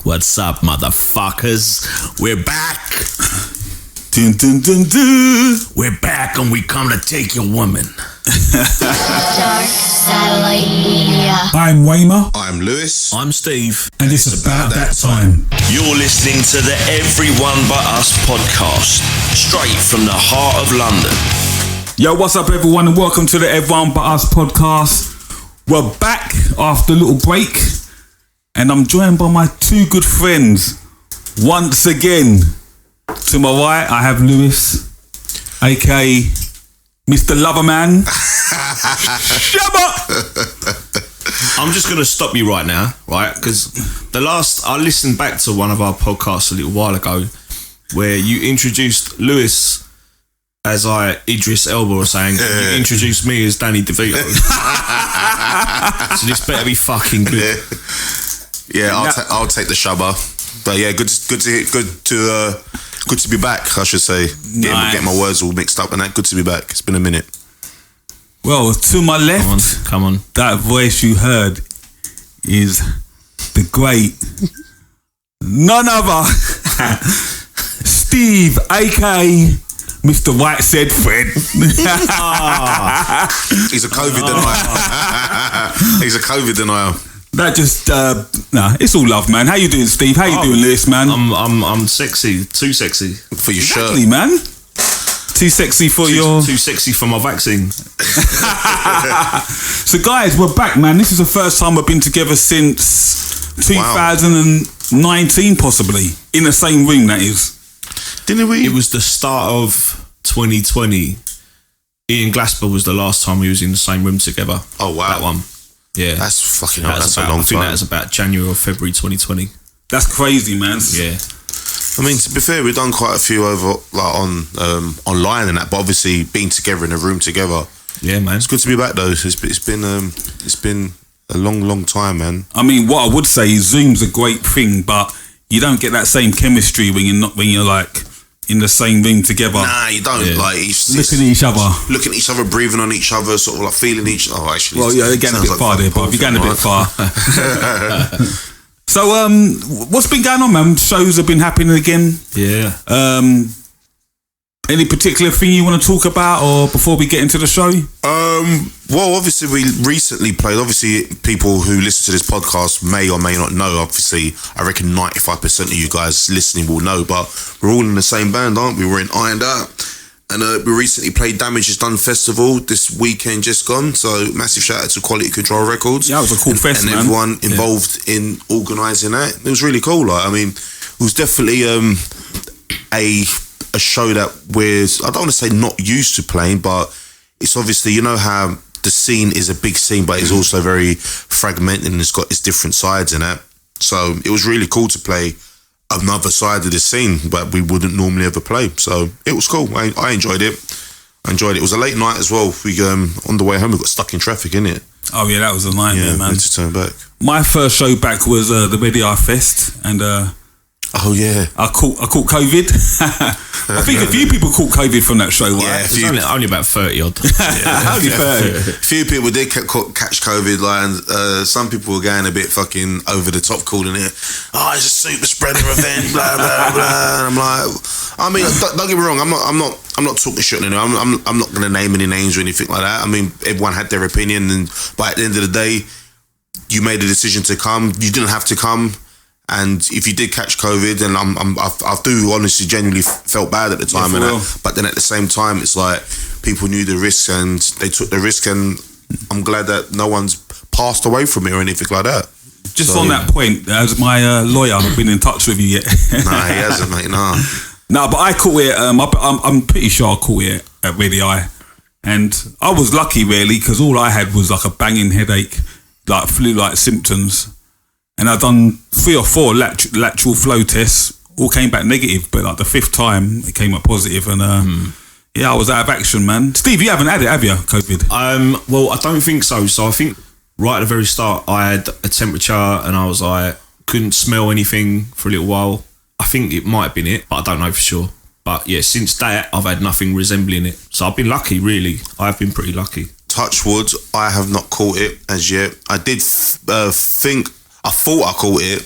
What's up, motherfuckers? We're back. Dun, dun, dun, dun. We're back and we come to take your woman. Dark Satellite Media. I'm Waymer. I'm Lewis. I'm Steve. And it's about that time. You're listening to the Everyone But Us podcast, straight from the heart of London. Yo, what's up everyone and welcome to the Everyone But Us podcast. We're back after a little break and I'm joined by my two good friends once again. To my right, I have Lewis, aka Mr. Loverman. Shabba! I'm just going to stop you right now, right? Because I listened back to one of our podcasts a little while ago where you introduced Lewis as Idris Elba or saying, you introduced me as Danny DeVito. So this better be fucking good. Yeah, I'll take the shabba. But yeah, good to be back, I should say. Nice. Get my words all mixed up and that. Good to be back. It's been a minute. Well, to my left, Come on. that voice you heard is the great, none other, Steve, aka Mr. White said Fred. He's a COVID denier. He's a COVID denier. That just, it's all love, man. How you doing, Steve? How you doing, Lewis, man? I'm sexy. Too sexy. For your Exactly, shirt. man. Too sexy for your... Too sexy for my vaccine. So, guys, we're back, man. This is the first time we've been together since 2019, possibly. In the same room, that is. Didn't we? It was the start of 2020. Ian Glasper was the last time we was in the same room together. Oh, wow. That one. Yeah. That's fucking hell. That's a long I think time. that was about January or February 2020. That's crazy, man. Yeah. I mean, to be fair, we've done quite a few over on online and that, but obviously being together in a room together. Yeah, man. It's good to be back though. It's been a long time, man. I mean, what I would say is Zoom's a great thing, but you don't get that same chemistry when you're like in the same room together. Nah, you don't. Yeah. Like it's Looking at each other. looking at each other, breathing on each other, sort of like feeling each. Oh, actually. Well, yeah, you're getting a bit far there, but you're getting a bit far. So, what's been going on, man? Shows have been happening again. Yeah. Any particular thing you want to talk about, or before we get into the show? Well, obviously we recently played. Obviously, people who listen to this podcast may or may not know. Obviously, I reckon 95% of you guys listening will know. But we're all in the same band, aren't we? We're in Ironed Out, and we recently played Damage Is Done Festival this weekend just gone. So massive shout out to Quality Control Records. Yeah, it was a cool fest, and man. everyone involved in organising that. It was really cool. Like, I mean, it was definitely a show that I don't want to say not used to playing, but it's obviously, you know how the scene is a big scene, but it's also very fragmented and it's got its different sides in it. So it was really cool to play another side of the scene that we wouldn't normally ever play. So it was cool. I enjoyed it. It was a late night as well. We on the way home we got stuck in traffic, innit? Oh yeah, that was a nightmare, Yeah, man. had to turn back. My first show back was the Ready Eye Fest, and Oh yeah. I caught COVID. I think a few people caught COVID from that show, right? Yeah, Only about 30 odd. Only 30. Few people did catch COVID, like, and some people were going a bit fucking over the top, calling it, oh, it's a super spreader event, blah blah blah. And I'm like, I mean, don't get me wrong, I'm not talking shit on anyone. I'm not going to name any names or anything like that. I mean, everyone had their opinion, but at the end of the day, you made a decision to come. You didn't have to come. And if you did catch COVID, and I do honestly genuinely felt bad at the time, but then at the same time, it's like people knew the risk and they took the risk, and I'm glad that no one's passed away from it or anything like that. Just on that point, has my lawyer been in touch with you yet? Nah, he hasn't, mate. Nah. No, but I caught it. I'm pretty sure I caught it at Ready Eye, and I was lucky really because all I had was like a banging headache, like flu-like symptoms. And I've done 3 or 4 lateral flow tests, all came back negative, but like the 5th time it came up positive, and yeah, I was out of action, man. Steve, you haven't had it, have you, COVID? Well, I don't think so. So I think right at the very start, I had a temperature and I was like, couldn't smell anything for a little while. I think it might have been it, but I don't know for sure. But yeah, since that, I've had nothing resembling it. So I've been lucky, really. I've been pretty lucky. Touch wood, I have not caught it as yet. I did I thought I caught it,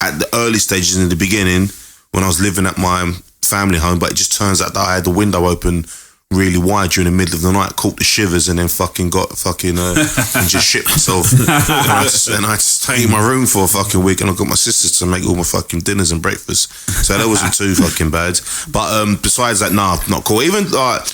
at the early stages in the beginning when I was living at my family home, but it just turns out that I had the window open really wide during the middle of the night, caught the shivers, and then and just shit myself. And I had to stay in my room for a fucking week, and I got my sisters to make all my fucking dinners and breakfast. So that wasn't too fucking bad. But besides that, nah, not cool. Even like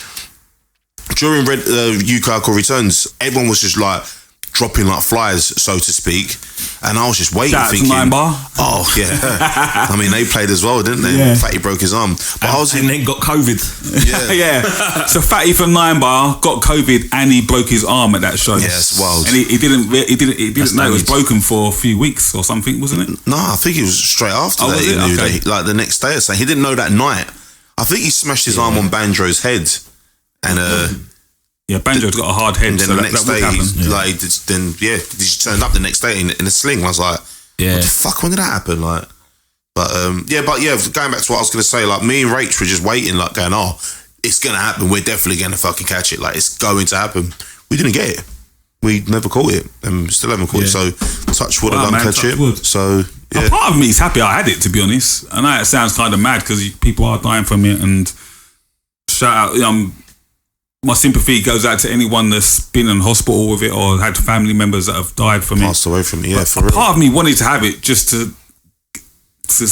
during UK Alcohol Returns, everyone was just like dropping like flies, so to speak. And I was just waiting, thinking, 9 Bar. oh yeah. I mean, they played as well, didn't they? Yeah. Fatty broke his arm, but and then got COVID. Yeah. Yeah. So Fatty from 9 Bar got COVID and he broke his arm at that show. Yeah, it's wild. And he didn't know it was broken for a few weeks or something, wasn't it? No, I think it was straight after Oh, that. was He it? knew Okay. that like the next day or something. He didn't know that night. I think he smashed his arm on Banjo's head, and Yeah, Banjo's got a hard head, and then so the that next would day, happen. he just turned up the next day in a sling. I was like, Yeah. what the fuck? When did that happen? Like, but going back to what I was gonna say, like me and Rach were just waiting, like going, oh, it's gonna happen. We're definitely gonna fucking catch it. Like it's going to happen. We didn't get it. We never caught it, and still haven't caught it. So touch wood, I don't catch touch it. wood. So yeah. A part of me is happy I had it, to be honest. I know it sounds kind of mad because people are dying from it, and shout out, my sympathy goes out to anyone that's been in hospital with it or had family members that have died from Passed it. away from it. Yeah, But for a real. part of me wanted to have it just to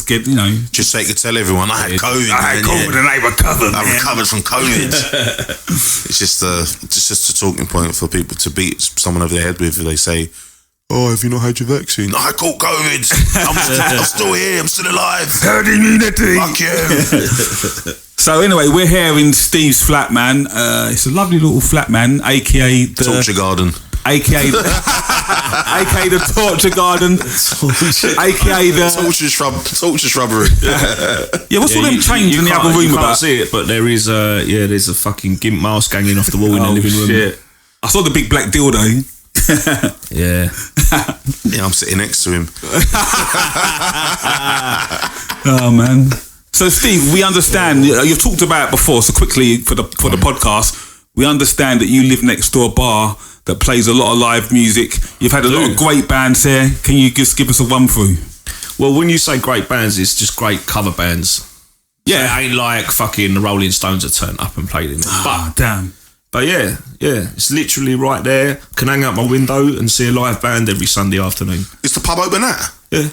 get, Just so you could tell everyone I had COVID. I had man, COVID yeah. and I recovered. I man. recovered from COVID. It's just a talking point for people to beat someone over their head with if they say, oh, have you not had your vaccine? I caught COVID. I'm still here. I'm still alive. Herd immunity. Fuck you. So anyway, we're here in Steve's flat, man. It's a lovely little flat, man, aka the Torture garden. aka the torture garden, aka the Torture shrubbery. yeah. What's all them chains in the other room you can't about? see it, but there's a fucking gimp mask hanging off the wall in the Oh, living room. shit. I saw the big black dildo. Yeah. Yeah, I'm sitting next to him. Oh man. So Steve, we understand you've talked about it before. So quickly for the podcast, we understand that you live next door a bar that plays a lot of live music. You've had a lot of great bands here. Can you just give us a run through? Well, when you say great bands, it's just great cover bands. Yeah. So it ain't like fucking the Rolling Stones that turned up and played in it. Ah, damn. But yeah, it's literally right there. Can hang out my window and see a live band every Sunday afternoon. Is the pub open now? Yeah.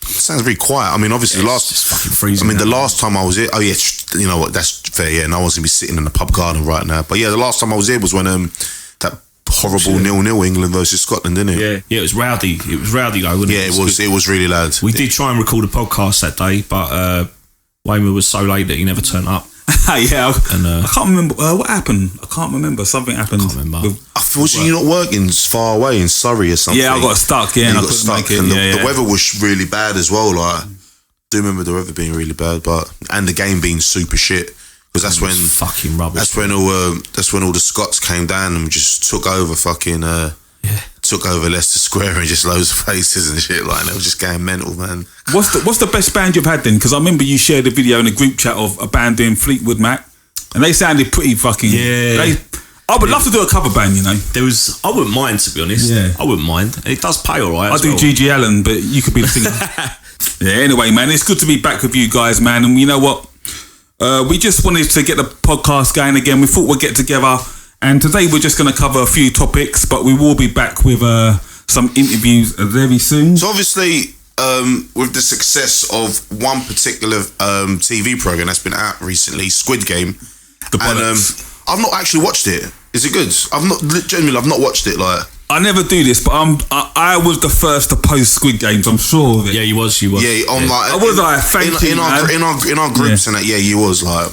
Sounds very quiet. I mean, obviously, It's just fucking freezing. I mean, the now. last time I was here, oh yeah, you know what? That's fair. Yeah, no one's gonna be sitting in the pub garden right now. But yeah, the last time I was here was when that horrible 0-0 England versus Scotland, didn't it? Yeah, it was rowdy. It was rowdy though, wasn't it? Yeah, it was really loud. We did try and record a podcast that day, but Wayman was so late that he never turned up. Yeah, And I can't remember what happened. I can't remember. Something happened. Can't remember. Was you not working far away in Surrey or something? Yeah, I got stuck. Yeah, and and you I got couldn't stuck, make it. and Yeah, the weather was really bad as well. Like, I do remember the weather being really bad, and the game being super shit because that's when fucking rubbish. That's when all the Scots came down and just took over fucking took over Leicester Square and just loads of places and shit like. And they were just going mental, man. What's the best band you've had then? Because I remember you shared a video in a group chat of a band doing Fleetwood Mac, and they sounded pretty fucking. Yeah. I would love to do a cover band, you know. I wouldn't mind, to be honest. Yeah. I wouldn't mind. It does pay all right. I do G.G. Allen, but you could be the singer. Yeah, anyway, man, it's good to be back with you guys, man. And you know what? We just wanted to get the podcast going again. We thought we'd get together. And today we're just going to cover a few topics, but we will be back with some interviews very soon. So obviously, with the success of one particular TV program that's been out recently, Squid Game, and I've not actually watched it. Is it good? I've not watched it. Like, I never do this, but I was the first to post Squid Games. I'm sure of it. Yeah, you was. yeah, on like I was like, thank you, in our groups and that. Yeah, you was like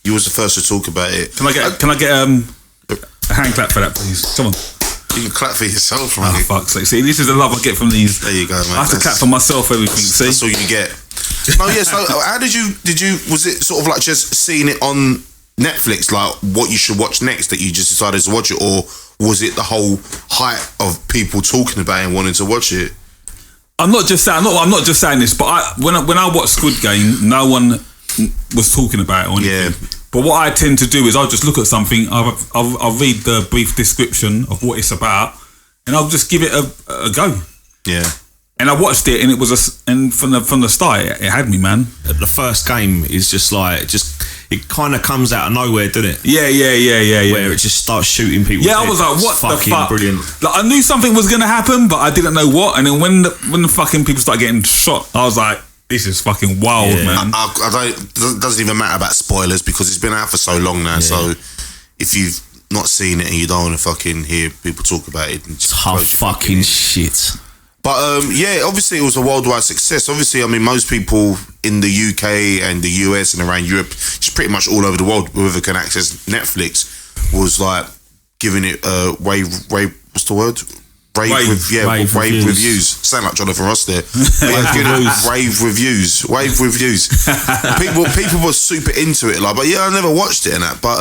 you was the first to talk about it. Can I get a hand clap for that, please? Come on. You can clap for yourself, Oh, right? fuck's sake. See, this is the love I get from these. There you go, man. I have to clap for myself, everything. See? That's all you get. No, yeah. So, how did you? Was it sort of like just seeing it on Netflix, like what you should watch next, that you just decided to watch it, or was it the whole hype of people talking about it and wanting to watch it? I'm not just saying this, but when I watch Squid Game, no one was talking about it or anything. Yeah. But what I tend to do is I'll just look at something, I'll read the brief description of what it's about, and I'll just give it a go. Yeah. And I watched it, and it was and from the start, it had me, man. The first game is just like it kind of comes out of nowhere, doesn't it? Yeah. Where it just starts shooting people. Yeah, I was like, what the fuck? Brilliant. Like, I knew something was gonna happen, but I didn't know what. And then when the fucking people started getting shot, I was like, this is fucking wild, man. I don't. It doesn't even matter about spoilers because it's been out for so long now. Yeah. So if you've not seen it and you don't want to fucking hear people talk about it, Tough fucking shit. But obviously it was a worldwide success. Obviously, I mean, most people in the UK and the US and around Europe, just pretty much all over the world, whoever can access Netflix, was like giving it rave. What's the word? Rave reviews. Sound like Jonathan Ross there. Rave reviews. People were super into it. Like, but yeah, I never watched it and that. But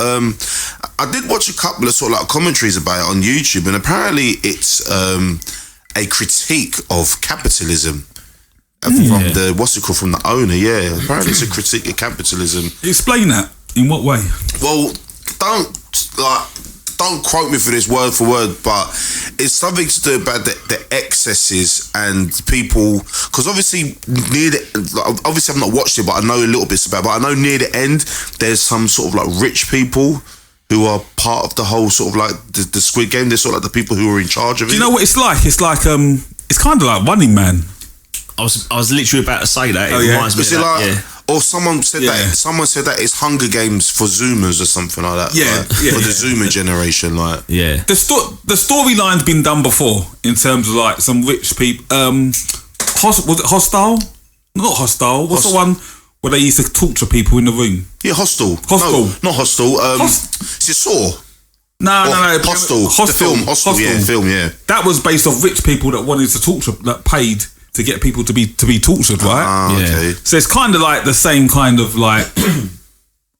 I did watch a couple of sort of like commentaries about it on YouTube, and apparently it's a critique of capitalism from from the owner. Yeah, apparently it's a critique of capitalism. Explain that. In what way? Well, don't quote me for this word for word, but it's something to do about the excesses and people. Because obviously obviously I've not watched it, but I know a little bit about it. But I know near the end there's some sort of like rich people who are part of the whole sort of like the Squid Game. They're sort of like the people who are in charge of it. Do you know what it's like? It's like it's kind of like Running Man. I was literally about to say that. It reminds me of that. Or someone said that. Someone said that it's Hunger Games for Zoomers or something like that. For the Zoomer generation, like. Yeah. The storyline's been done before in terms of like some rich people. Was it Hostile? Not Hostile. What's the one where they used to torture people in the room? Yeah, Hostel. No, not Hostel. Is it Saw? No. Hostel. The film. Hostel. Yeah, film. Yeah. That was based off rich people that wanted to torture, that paid to get people to be tortured, right? Okay. So it's kind of like the same kind of like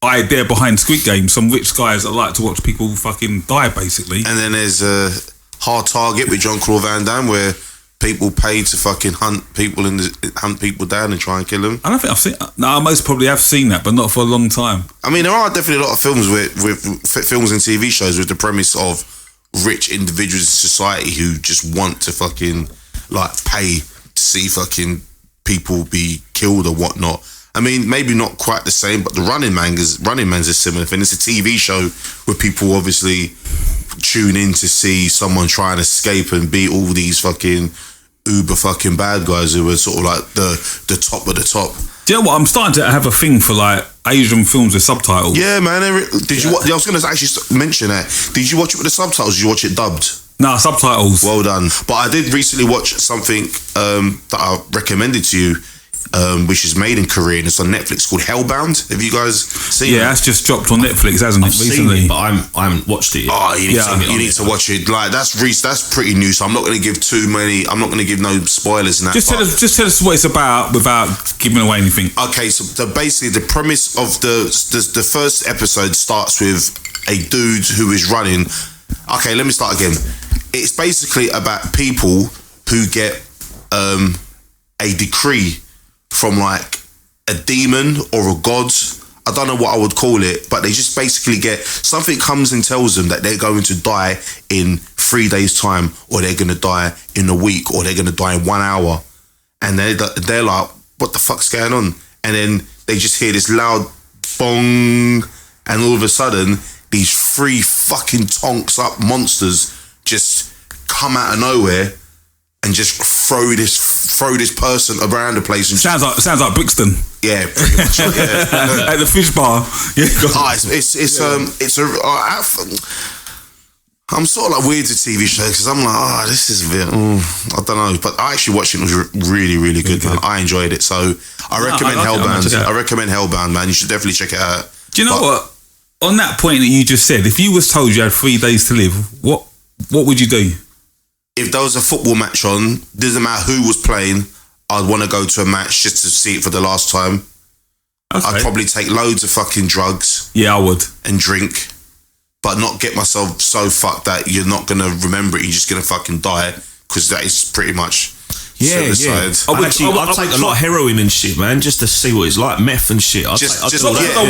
idea behind Squid Game. Some rich guys that like to watch people fucking die, basically. And then there's Hard Target with Jean-Claude Van Damme, where people pay to fucking hunt people down and try and kill them. I don't think I've seen. No, I most probably have seen that, but not for a long time. I mean, there are definitely a lot of films with films and TV shows with the premise of rich individuals in society who just want to fucking like pay to see fucking people be killed or whatnot. I mean, maybe not quite the same, but the Running Man's a similar thing. It's a TV show where people obviously tune in to see someone try and escape and beat all these fucking uber fucking bad guys who are sort of like the top of the top. Do you know what? I'm starting to have a thing for like Asian films with subtitles. Yeah, man. Did you? I was going to actually mention that. Did you watch it with the subtitles? Did you watch it dubbed? No, subtitles. Well done. But I did recently watch something that I recommended to you, which is made in Korea, and it's on Netflix, called Hellbound. Have you guys seen it? Yeah, that's just dropped on Netflix, hasn't it, recently? Seen it, but I haven't watched it yet. Oh, you need to watch it. Like that's pretty new, so I'm not going to give I'm not going to give no spoilers in that. Just tell us what it's about without giving away anything. Okay, so basically the premise of the first episode starts with a dude who is running. Okay, let me start again. It's basically about people who get a decree from like a demon or a god. I don't know what I would call it, but they just basically get something comes and tells them that they're going to die in 3 days' time, or they're going to die in a week, or they're going to die in 1 hour. And they're like, what the fuck's going on? And then they just hear this loud bong, and all of a sudden these 3 fucking tonks up monsters just come out of nowhere and just throw this person around the place. And sounds like Brixton. Yeah, pretty much. Yeah. At the fish bar. Yeah. I'm sort of like weird to TV shows because I'm like, this is a bit. I don't know, but I actually watched it. It was really, really good, man. I enjoyed it, so I recommend Hellbound. I recommend Hellbound, man. You should definitely check it out. Do you know what? On that point that you just said, if you was told you had 3 days to live, what would you do? If there was a football match on, doesn't matter who was playing, I'd want to go to a match just to see it for the last time. Okay. I'd probably take loads of fucking drugs. Yeah, I would. And drink, but not get myself so fucked that you're not going to remember it. You're just going to fucking die, because that is pretty much suicide. I'd take a lot of heroin and shit, man, just to see what it's like, meth and shit. I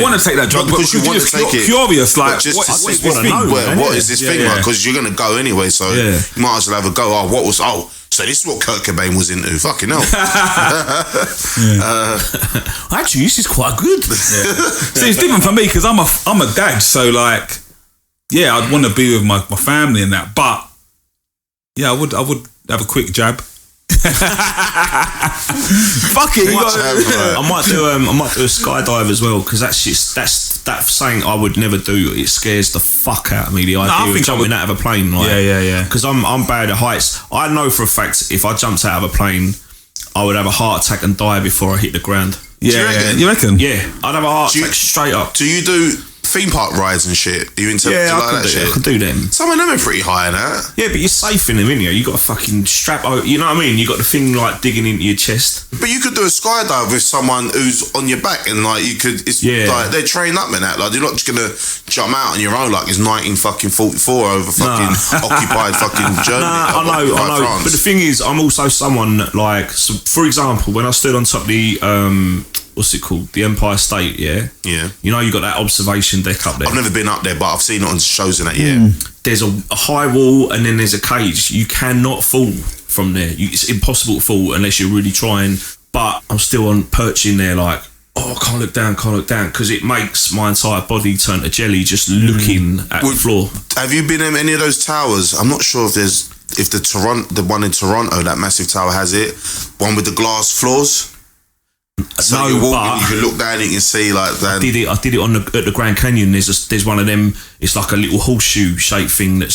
want to take that drug, because you want to take it. Curious, like, what is this thing? What is this thing like? Because you're going to go anyway, so you might as well have a go. So this is what Kurt Cobain was into. Fucking hell. Actually, this is quite good. See, it's different for me because I'm a dad, so like, yeah, I'd want to be with my family and that, but yeah, I would have a quick jab. Fuck it, I might do a skydive as well, because that's something I would never do. It scares the fuck out of me, the idea of jumping out of a plane. Like, yeah. Because I'm bad at heights. I know for a fact if I jumped out of a plane, I would have a heart attack and die before I hit the ground. Yeah, you reckon? Yeah, I'd have a heart attack straight up. Do you do theme park rides and shit? Are you into I shit? could do them. Some of them are pretty high in that. Yeah, but you're safe in them, innit? You got a fucking strap over, you know what I mean? You got the thing like digging into your chest. But you could do a skydive with someone who's on your back, and like you could, it's like they're trained up in that. Like you're not just gonna jump out on your own like it's 1944 over fucking occupied fucking Germany. I know. France. But the thing is, I'm also someone like, so for example, when I stood on top of the what's it called? The Empire State, yeah? Yeah. You know, you got that observation deck up there. I've never been up there, but I've seen it on shows and that, yeah. There's a high wall and then there's a cage. You cannot fall from there. It's impossible to fall unless you're really trying. But I'm still on perching there like, I can't look down, because it makes my entire body turn to jelly just looking at the floor. Have you been in any of those towers? I'm not sure if the one in Toronto, that massive tower has it. One with the glass floors. So No, you're walking, but you can look down, you can see like that. I did it at the Grand Canyon. There's one of them. It's like a little horseshoe shaped thing that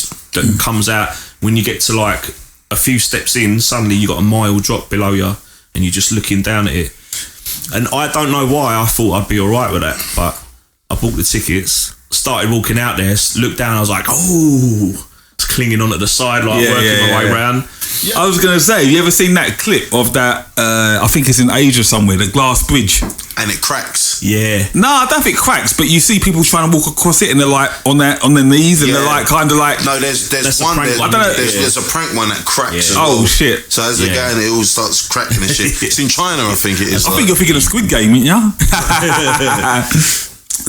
comes out when you get to like a few steps in. Suddenly you got a mile drop below you, and you're just looking down at it. And I don't know why I thought I'd be all right with that, but I bought the tickets, started walking out there, looked down. I was like, oh, it's clinging onto the side, like working my way around. Yeah. I was going to say, have you ever seen that clip of that, I think it's in Asia somewhere, the glass bridge? And it cracks. Yeah. No, I don't think it cracks, but you see people trying to walk across it and they're like on their knees and they're like kind of like... No, there's one, prank one. there's a prank one that cracks as well. Oh, shit. So as they're going, it all starts cracking and shit. It's in China, I think it is. I think you're thinking of Squid Game, ain't ya?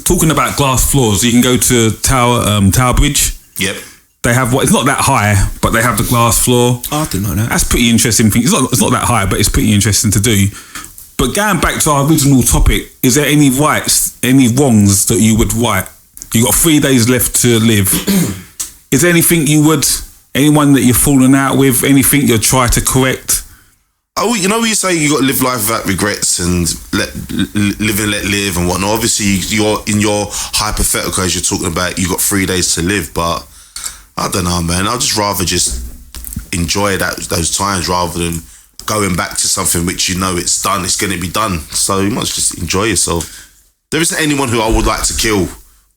Talking about glass floors, you can go to Tower Bridge. Yep. They have it's not that high, but they have the glass floor. Oh, I didn't know that. That's pretty interesting thing. It's not that high, but it's pretty interesting to do. But going back to our original topic, is there any rights, any wrongs that you would right? You got 3 days left to live. Is there anything anyone that you're falling out with, anything you'll try to correct? Oh, you know when you say you got to live life without regrets and live and let live and whatnot. Obviously, you're in your hypothetical as you're talking about. You got 3 days to live, but I don't know, man. I'd just rather just enjoy those times rather than going back to something which you know it's done. It's going to be done, so you must just enjoy yourself. There isn't anyone who I would like to kill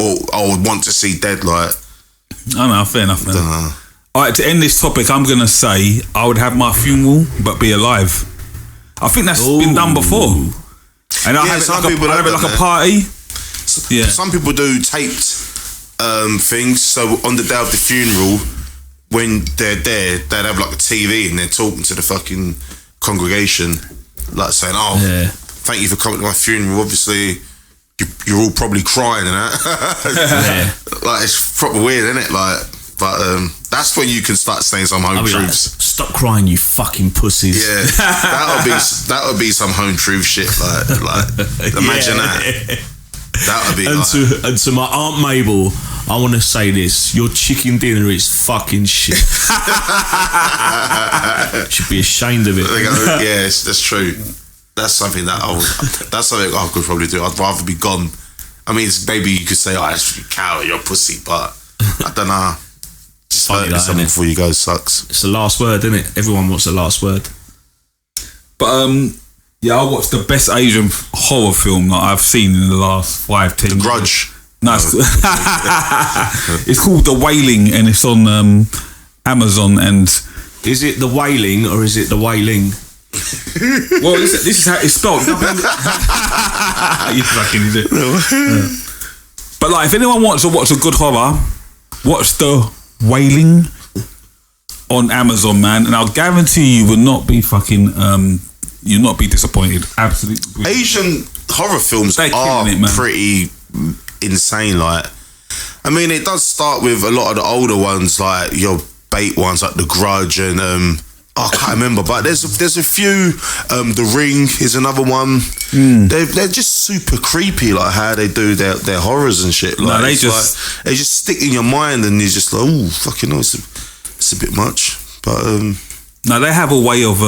or I would want to see dead. Like, I know, fair enough. All right, to end this topic, I'm going to say I would have my funeral but be alive. I think that's been done before. And I have it like a party. Yeah. Some people do taped things. So on the day of the funeral, when they're there, they'd have like a TV and they're talking to the fucking congregation, like saying, thank you for coming to my funeral. Obviously, you're all probably crying and that. Like, it's proper weird, isn't it? Like, but that's when you can start saying some home truths. Like, stop crying, you fucking pussies. Yeah, that would be some home truth shit. Like imagine that. That would be. And to my Aunt Mabel, I want to say this: your chicken dinner is fucking shit. Should be ashamed of it. Yes, that's true. That's something that I could probably do. I'd rather be gone. I mean, maybe you could say, it's cow, you're a pussy, but I don't know. Just hurting someone before you go sucks. It's the last word, isn't it? Everyone wants the last word. But I watched the best Asian horror film that I've seen in the last 5-10 years. The Grudge. No, it's called The Wailing and it's on Amazon. And is it The Wailing or is it The Wailing? Well, this is how it's spelled. You fucking idiot. But like, if anyone wants to watch a good horror, watch The Wailing on Amazon, man, and I'll guarantee you will not be fucking you'll not be disappointed. Absolutely. Asian horror films are pretty insane. Like, I mean, it does start with a lot of the older ones, like your bait ones, like The Grudge and I can't remember, but there's a few. The Ring is another one. They're just super creepy, like how they do their horrors and shit. Like, No, they just stick in your mind, and you're just like, oh, fucking hell, it's a bit much. But no, they have a way of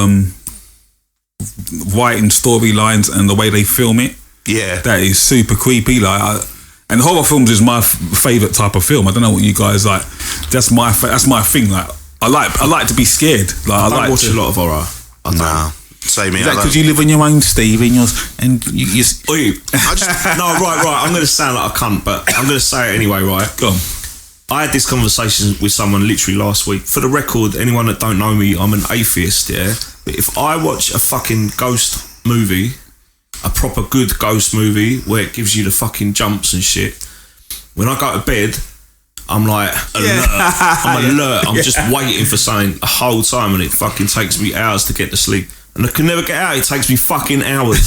writing storylines and the way they film it. yeah, That is super creepy. And horror films is my favorite type of film. I don't know what you guys like. That's my thing. Like I like to be scared. Like I don't watch a lot of horror. nah. Same here. Is that because you live on your own, Steve? And you Oi, no, right. I'm going to sound like a cunt, but I'm going to say it anyway, right? Go on. I had this conversation with someone literally last week. For the record, anyone that don't know me, I'm an atheist, yeah? But if I watch a fucking ghost movie, a proper good ghost movie, where it gives you the fucking jumps and shit, when I go to bed, I'm like alert. I'm alert. I'm just waiting for something the whole time, and it fucking takes me hours to get to sleep. And I can never get out. It takes me fucking hours.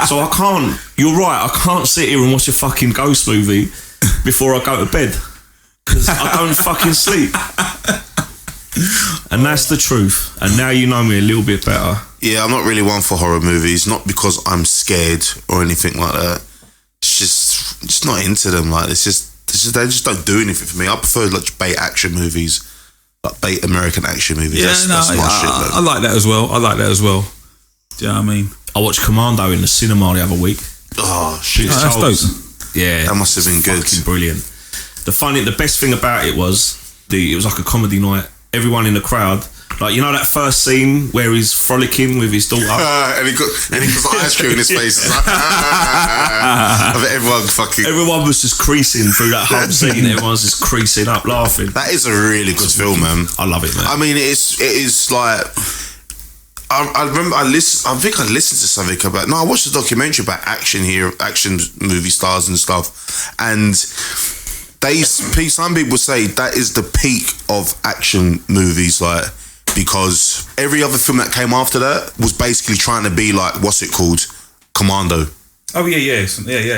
So I can't, you're right, I can't sit here and watch a fucking ghost movie before I go to bed. Because I don't fucking sleep. And that's the truth. And now you know me a little bit better. Yeah, I'm not really one for horror movies. Not because I'm scared or anything like that. It's just not into them. Like they just they just don't do anything for me. I prefer like bait action movies, like bait American action movies. Yeah, that's my shit. I like that as well. Do you know what I mean? I watched Commando in the cinema the other week. Oh shit, That's dope. Yeah, that must have been good. fucking brilliant. The best thing about it was it was like a comedy night. Everyone in the crowd, like you know that first scene where he's frolicking with his daughter, and he got ice cream in his face. I bet everyone was just creasing through that whole scene. Everyone's just creasing up, laughing. That is a really good film, man. I love it, man. I mean, it is like. I remember I think I listened to something about. No, I watched a documentary about action movie stars and stuff, and some people say that is the peak of action movies, like because every other film that came after that was basically trying to be like what's it called, Commando. Oh yeah.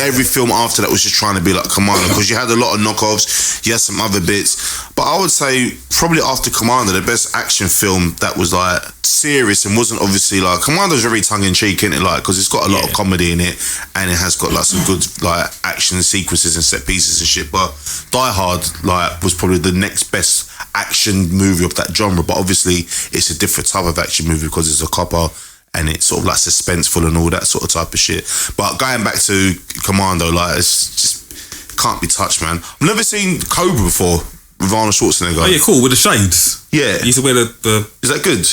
Every film after that was just trying to be like Commando because you had a lot of knockoffs, you had some other bits, but I would say probably after Commando the best action film that was like serious and wasn't obviously like Commando's very tongue-in-cheek, isn't it, like because it's got a lot of comedy in it and it has got like some good like action sequences and set pieces and shit, but Die Hard like was probably the next best action movie of that genre, but obviously it's a different type of action movie because it's a copper and it's sort of like suspenseful and all that sort of type of shit. But going back to Commando, like it's just can't be touched, man. I've never seen Cobra before with Arnold Schwarzenegger. Oh yeah, cool, with the shades. Yeah. He used to wear the Is that good?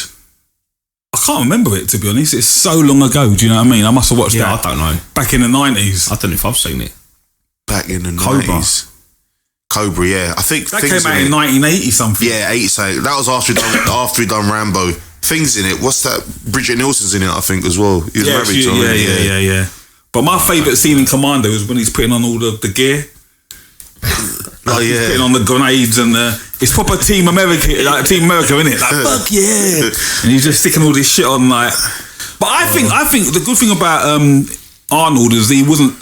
I can't remember it, to be honest. It's so long ago, do you know what I mean? I must have watched that. I don't know. Back in the 90s. I don't know if I've seen it. Back in the Cobra. 90s. Cobra, yeah. I think That came out in 1980 something. Yeah, 80 something. That was after he done Rambo. Things in it. What's that? Bridget Nielsen's in it, I think, as well. He was married to her. Yeah. But my favourite scene in Commando is when he's putting on all the gear. He's putting on the grenades and it's proper Team America, like Team America, innit? Like fuck yeah, and he's just sticking all this shit on, like. But I think the good thing about Arnold is he wasn't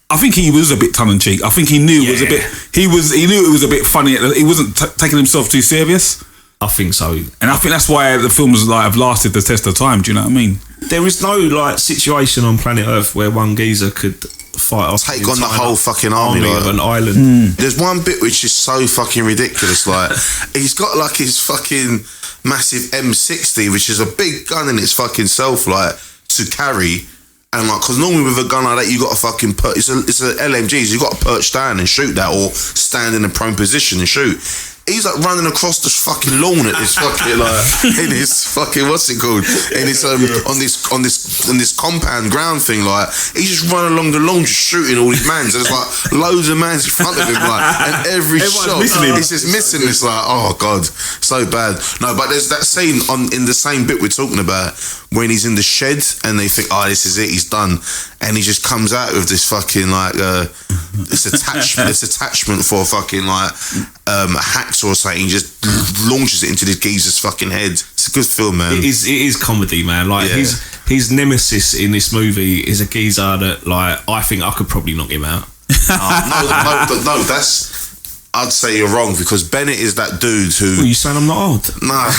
I think he was a bit tongue in cheek. I think he knew it was a bit. He knew it was a bit funny. He wasn't taking himself too serious. I think so, and I think that's why the films like have lasted the test of time. Do you know what I mean? There is no like situation on planet Earth where one geezer could fight off take on the whole fucking army like, of an island. There's one bit which is so fucking ridiculous. Like he's got like his fucking massive M60, which is a big gun in its fucking self, like to carry. And like, cause normally with a gun like that, you got to fucking it's a LMG, so you got to perch down and shoot that, or stand in a prone position and shoot. He's like running across the fucking lawn at this fucking like in his fucking what's it called? In his on this compound ground thing, like he's just running along the lawn just shooting all these mans, and there's like loads of mans in front of him, like, and every shot he's just missing. It's like, oh god, so bad. No, but there's that scene in the same bit we're talking about when he's in the shed and they think, oh, this is it, he's done, and he just comes out with this fucking like this attachment for fucking like a hacksaw or something. He just launches it into this geezer's fucking head. It's a good film, man. It is comedy, man. Like his nemesis in this movie is a geezer that like I think I could probably knock him out. No, that's. I'd say you're wrong because Bennett is that dude who. Well, you saying I'm not old? Nah.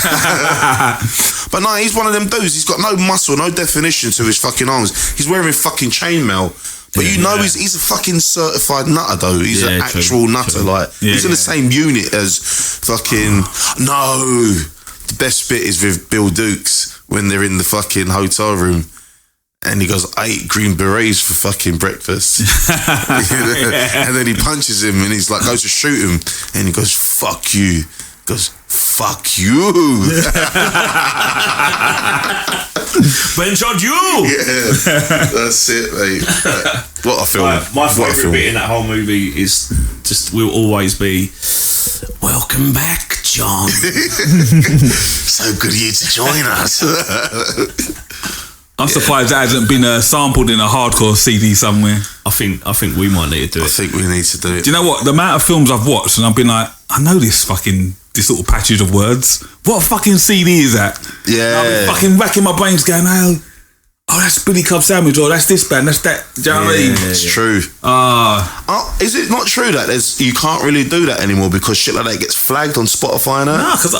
But no, he's one of them dudes. He's got no muscle, no definition to his fucking arms. He's wearing fucking chainmail. But you know he's a fucking certified nutter though. He's an actual nutter. Like he's in the same unit as fucking. No, the best bit is with Bill Dukes when they're in the fucking hotel room. And he goes, I ate green berets for fucking breakfast. And then he punches him and he's like, goes to shoot him. And he goes, fuck you. He goes, fuck you. Bench on you. Yeah, that's it, mate. What a film. My favourite bit in that whole movie is just will always be, welcome back, John. So good of you to join us. I'm surprised that hasn't been sampled in a hardcore CD somewhere. I think we might need to do it. I think we need to do it. Do you know what? The amount of films I've watched and I've been like, I know this little patches of words. What fucking CD is that? Yeah. And I've been fucking racking my brains going, oh, that's Billy Club Sandwich, or that's this band, that's that. Do you know what I mean? It's true. Is it not true that you can't really do that anymore because shit like that gets flagged on Spotify now? No, because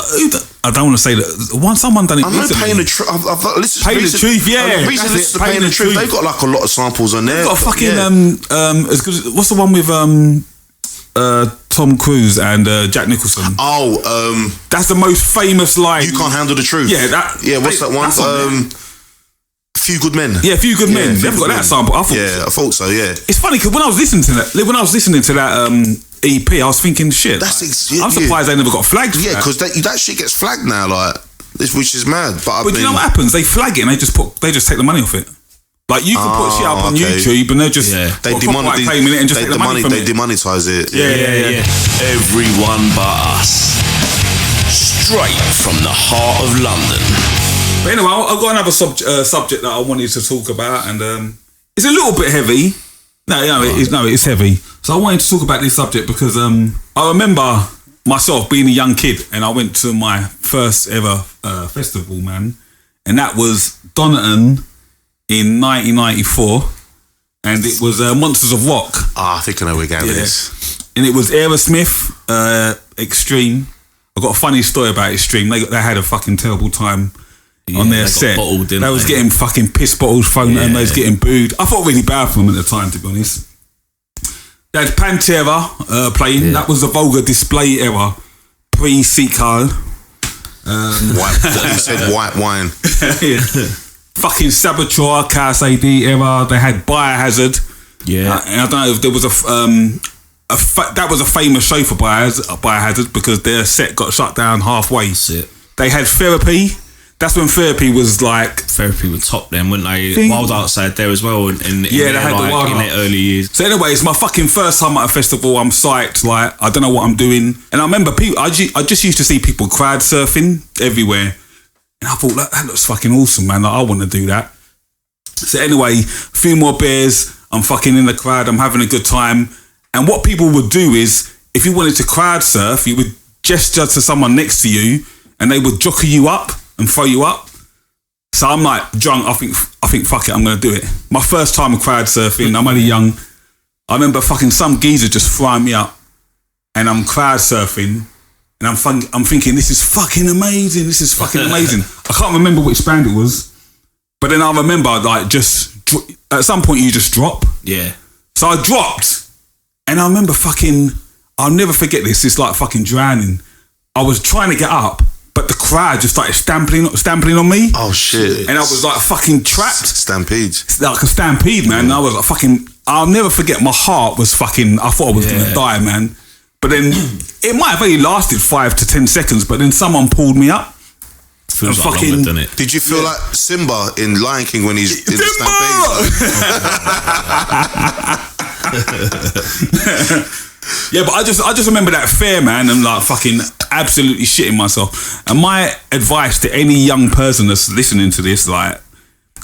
I don't want to say that. Once someone done it, I know Pain the Truth. I've listened Pain the Truth, yeah. Recently listened to Pain the Truth. They've got like a lot of samples on there. They've got a fucking as good as, what's the one with Tom Cruise and Jack Nicholson? That's the most famous line. You Can't Handle the Truth. Yeah, what's that one? Few Good Men. Yeah, Few Good Men. They've got that sample. I thought so. Yeah. It's funny because when I was listening to that EP, I was thinking, shit. I'm surprised they never got flagged. Yeah, because that shit gets flagged now, like, which is mad. But do you know what happens? They flag it and they just take the money off it. Like you can put shit up on YouTube and they're just they demonetize it. Yeah. Everyone but us. Straight from the heart of London. But anyway, I've got another subject that I wanted to talk about, and it's a little bit heavy. It's heavy. So I wanted to talk about this subject because I remember myself being a young kid, and I went to my first ever festival, man, and that was Donington in 1994, and it was Monsters of Rock. I think I know where we're going with this. And it was Aerosmith, Extreme. I've got a funny story about Extreme. They had a fucking terrible time. On their set, they was getting fucking piss bottles thrown at them. They was getting booed. I felt really bad for them at the time, to be honest. They had Pantera playing. That was the Vulgar Display era, pre-Seacal. You said white wine. Fucking Saboteur, Chaos AD era. They had Biohazard. Yeah, and I don't know if there was that was a famous show for Biohazard because their set got shut down halfway. They had Therapy. That's when Therapy was like... Therapy were top then, weren't they? Wild Outside there as well in they had the Wild in their early years. So anyway, it's my fucking first time at a festival. I'm psyched, like, I don't know what I'm doing. And I remember I just used to see people crowd surfing everywhere. And I thought, that looks fucking awesome, man. Like, I want to do that. So anyway, a few more beers. I'm fucking in the crowd. I'm having a good time. And what people would do is, if you wanted to crowd surf, you would gesture to someone next to you and they would jockey you up and throw you up. So I'm like drunk. I think fuck it, I'm gonna do it. My first time crowd surfing. I'm only young. I remember fucking some geezer just throwing me up, and I'm crowd surfing, and I'm thinking this is fucking amazing. This is fucking amazing. I can't remember which band it was, but then I remember like just at some point you just drop. Yeah. So I dropped, and I remember I'll never forget this. It's like fucking drowning. I was trying to get up, but the crowd just started stamping on me. Oh shit. And I was like fucking trapped. Stampede. It's like a stampede, man. And I was like fucking, I'll never forget, my heart was fucking, I thought I was gonna die, man. But then it might have only lasted 5 to 10 seconds, but then someone pulled me up. Feels like longer, doesn't it? Did you feel like Simba in Lion King when he's in the stampede? Yeah, but I just remember that fair, man, and like fucking absolutely shitting myself. And my advice to any young person that's listening to this, like,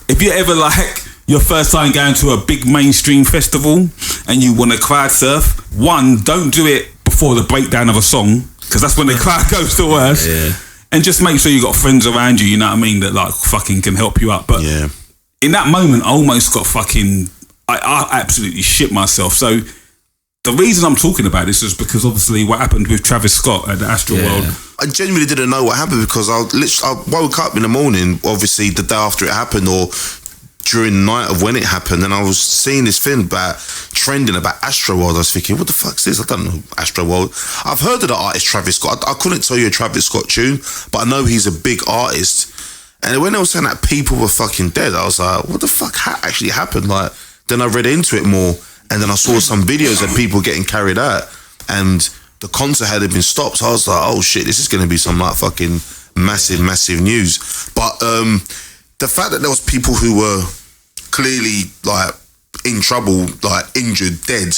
if you're ever like your first time going to a big mainstream festival and you want to crowd surf, one, don't do it before the breakdown of a song, because that's when the crowd goes the worst. Yeah. And just make sure you got friends around you, you know what I mean, that like fucking can help you up. But in that moment, I almost got fucking, I absolutely shit myself. So the reason I'm talking about this is because obviously what happened with Travis Scott at the Astro World. I genuinely didn't know what happened because I woke up in the morning, obviously the day after it happened or during the night of when it happened, and I was seeing this thing trending about Astro World. I was thinking, what the fuck's this? I don't know Astro World. I've heard of the artist Travis Scott. I couldn't tell you a Travis Scott tune, but I know he's a big artist. And when they were saying that people were fucking dead, I was like, what the fuck actually happened? Like, then I read into it more, and then I saw some videos of people getting carried out, and the concert had been stopped. So I was like, oh shit, this is going to be some like fucking massive news. But the fact that there was people who were clearly like in trouble, like injured, dead,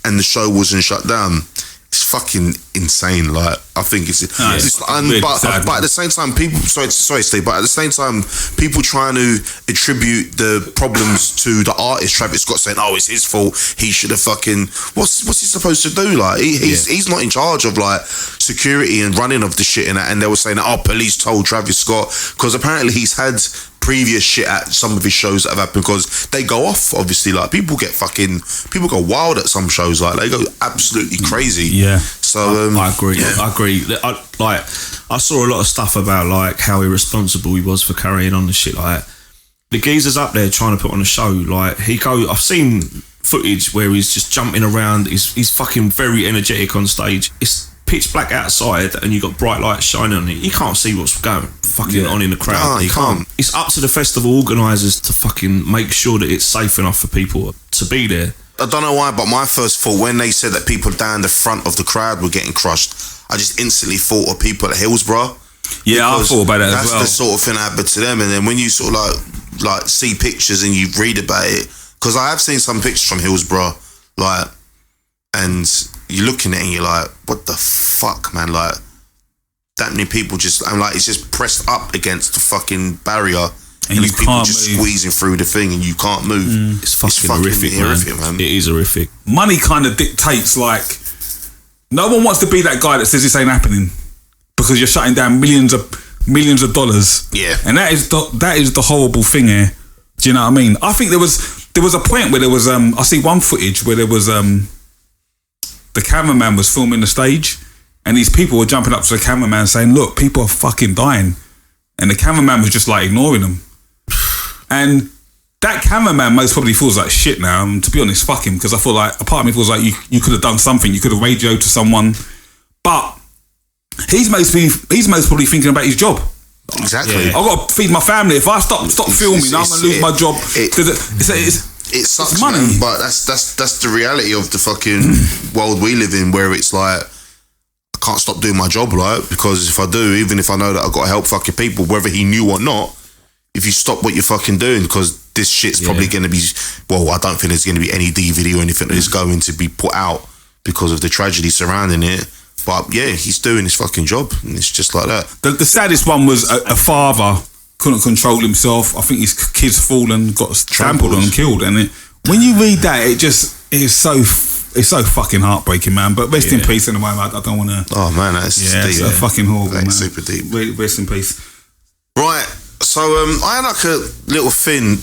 and the show wasn't shut down, it's fucking insane. Like, I think it's but at the same time, people sorry Steve, but at the same time, people trying to attribute the problems to the artist Travis Scott, saying, oh, it's his fault, he should have fucking what's he supposed to do? Like, he's not in charge of like security and running of the shit and that. And they were saying, oh, police told Travis Scott, because apparently he's had previous shit at some of his shows that have happened, because they go off, obviously. Like, people go wild at some shows, like they go absolutely crazy. Yeah. So I agree. I agree. I saw a lot of stuff about like how irresponsible he was for carrying on the shit like that. The geezer's up there trying to put on a show. Like, I've seen footage where he's just jumping around. He's fucking very energetic on stage. It's pitch black outside and you got bright lights shining on it. You can't see what's going fucking on in the crowd. No, you can't. It's up to the festival organisers to fucking make sure that it's safe enough for people to be there. I don't know why, but my first thought when they said that people down the front of the crowd were getting crushed, I just instantly thought of people at Hillsborough. Yeah, I thought about that as well. That's the sort of thing that happened to them. And then when you sort of like see pictures and you read about it, because I have seen some pictures from Hillsborough, like, and you're looking at it and you're like, what the fuck, man? Like, that many people just, I'm like, it's just pressed up against the fucking barrier. And you people can't just move. Squeezing through the thing and you can't move. It's fucking horrific, man. It is horrific. Money kind of dictates, like, no one wants to be that guy that says this ain't happening because you're shutting down millions of dollars. Yeah. And that is the horrible thing here. Do you know what I mean? I think there was a point where there was I see one footage where there was the cameraman was filming the stage and these people were jumping up to the cameraman saying, look, people are fucking dying. And the cameraman was just like ignoring them. And that cameraman most probably feels like shit now. And to be honest, fuck him, because I feel like a part of me feels like you could have done something. You could have radioed to someone, but he's most probably thinking about his job. Exactly. I've got to feed my family. If I stop filming, I'm gonna lose my job. It sucks, money, man, but that's the reality of the fucking world we live in, where it's like, I can't stop doing my job, right? Because if I do, even if I know that I've got to help fucking people, whether he knew or not, if you stop what you're fucking doing, because this shit's probably going to be, well, I don't think there's going to be any DVD or anything that is going to be put out because of the tragedy surrounding it. But yeah, he's doing his fucking job, and it's just like that. The saddest one was a father couldn't control himself. I think his kid's fallen, got trampled on and killed. And when you read that, it's so fucking heartbreaking, man. But rest in peace anyway. I don't want to. Oh man, that's deep. It's fucking horrible, man. Super deep. Rest in peace. Right. So I had like a little thing.